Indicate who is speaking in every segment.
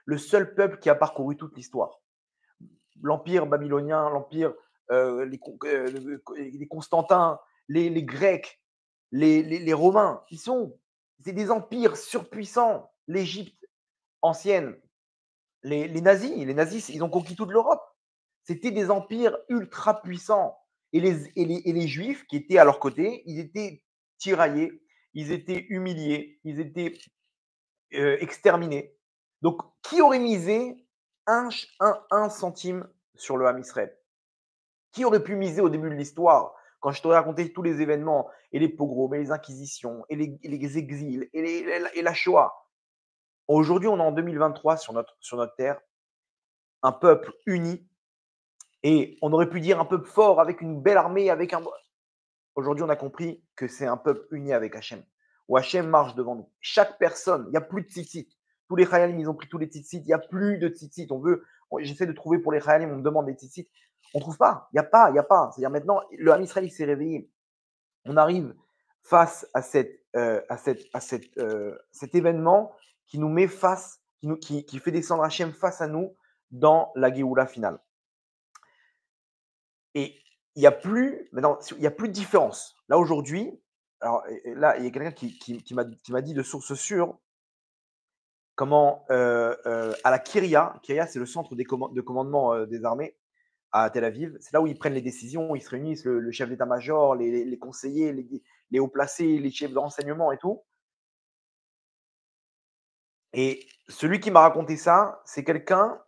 Speaker 1: le seul peuple qui a parcouru toute l'histoire. L'empire babylonien, l'empire, les Constantins, les Grecs, les Romains, c'est des empires surpuissants. L'Égypte ancienne, les nazis, ils ont conquis toute l'Europe. C'était des empires ultra puissants. Et les Juifs qui étaient à leur côté, ils étaient tiraillés, ils étaient humiliés, ils étaient exterminés. Donc, qui aurait misé un centime sur le Ham Israël? Qui aurait pu miser au début de l'histoire, quand je t'aurais raconté tous les événements, et les pogroms, et les inquisitions, et les exils, et la Shoah? Aujourd'hui, on est en 2023 sur notre terre, un peuple uni, et on aurait pu dire un peuple fort, avec une belle armée, avec un. Aujourd'hui, on a compris que c'est un peuple uni avec Hachem, où Hachem marche devant nous. Chaque personne, il n'y a plus de tzitzit. Tous les Chayalim, ils ont pris tous les tzitzit. Il n'y a plus de tzitzit. J'essaie de trouver pour les Chayalim, on me demande des tzitzit. On ne trouve pas. Il n'y a pas, il n'y a pas. C'est-à-dire maintenant, le Ham Israël, il s'est réveillé. On arrive face à cet événement qui nous met face, qui fait descendre Hachem face à nous dans la Géoula finale. Et il n'y a plus, maintenant, il y a plus de différence. Là, aujourd'hui, alors, là, il y a quelqu'un qui m'a dit de source sûre comment, à la Kyria, c'est le centre de commandement des armées à Tel Aviv, c'est là où ils prennent les décisions, ils se réunissent, le chef d'état-major, les conseillers, les hauts placés, les chefs de renseignement et tout. Et celui qui m'a raconté ça, c'est quelqu'un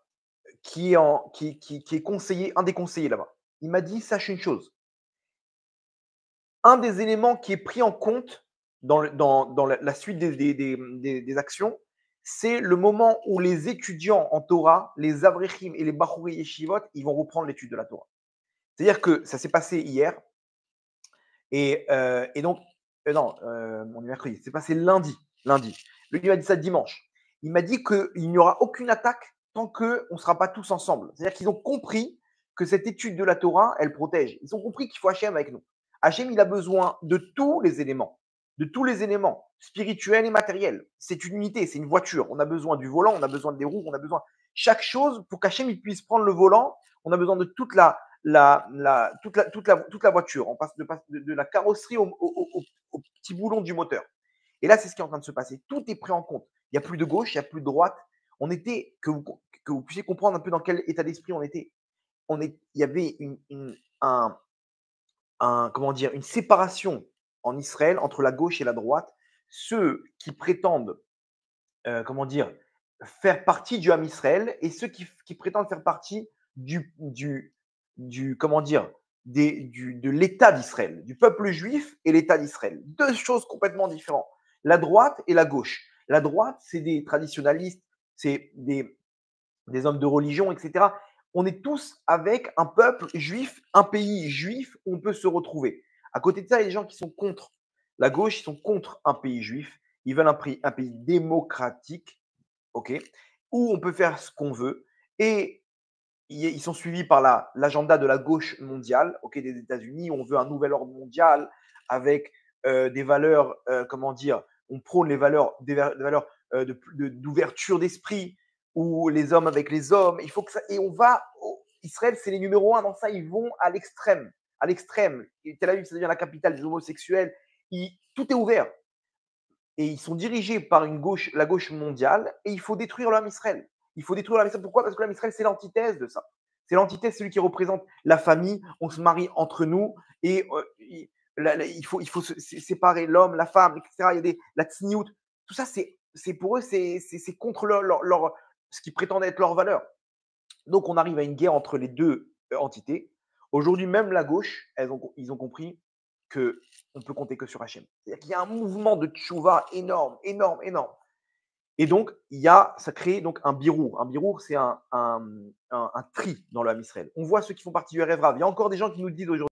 Speaker 1: qui est conseiller, un des conseillers là-bas. Il m'a dit, sache une chose, un des éléments qui est pris en compte dans la suite des actions, c'est le moment où les étudiants en Torah, les Avrechim et les Bachuri Yeshivot, ils vont reprendre l'étude de la Torah. C'est-à-dire que ça s'est passé hier, et donc, non, on est mercredi, c'est passé lundi. Lui, il m'a dit ça dimanche. Il m'a dit qu'il n'y aura aucune attaque tant qu'on ne sera pas tous ensemble. C'est-à-dire qu'ils ont compris que cette étude de la Torah, elle protège. Ils ont compris qu'il faut Hachem avec nous. Hachem, il a besoin de tous les éléments spirituels et matériels. C'est une unité, c'est une voiture. On a besoin du volant, on a besoin des roues, on a besoin chaque chose pour qu'Hachem il puisse prendre le volant. On a besoin de toute la voiture. On passe de la carrosserie au petit boulon du moteur. Et là, c'est ce qui est en train de se passer. Tout est pris en compte. Il n'y a plus de gauche, il n'y a plus de droite. On était, que vous puissiez comprendre un peu dans quel état d'esprit on était. Il y avait une séparation en Israël entre la gauche et la droite. Ceux qui prétendent, faire partie du Ham Israël, et ceux qui prétendent faire partie de l'État d'Israël, du peuple juif et l'État d'Israël. Deux choses complètement différentes. La droite et la gauche. La droite, c'est des traditionalistes, c'est des hommes de religion, etc. On est tous avec un peuple juif, un pays juif où on peut se retrouver. À côté de ça, il y a des gens qui sont contre la gauche, ils sont contre un pays juif. Ils veulent un pays démocratique, ok, où on peut faire ce qu'on veut. Et ils sont suivis par l'agenda de la gauche mondiale, ok, des États-Unis. On veut un nouvel ordre mondial avec des valeurs, on prône des valeurs d'ouverture d'esprit, où les hommes avec les hommes. Il faut que ça, et Israël, c'est les numéros un dans ça. Ils vont à l'extrême, à l'extrême. Et Tel Aviv, ça devient la capitale des homosexuels. Tout est ouvert. Et ils sont dirigés par la gauche mondiale, et il faut détruire l'homme Israël. Il faut détruire l'homme Israël. Pourquoi? Parce que l'homme Israël, c'est l'antithèse de ça. C'est l'antithèse, celui qui représente la famille. On se marie entre nous, et il faut séparer l'homme, la femme, etc. Il y a la tsniout. Tout ça, c'est pour eux, c'est contre ce qui prétendait être leur valeur. Donc, on arrive à une guerre entre les deux entités. Aujourd'hui, même la gauche, ils ont compris qu'on peut compter que sur Hachem. C'est-à-dire qu'il y a un mouvement de tchouva énorme, énorme, énorme. Et donc, ça crée donc un birour. Un birour, c'est un tri dans le Ham Israël. On voit ceux qui font partie du RF Rav. Il y a encore des gens qui nous disent aujourd'hui,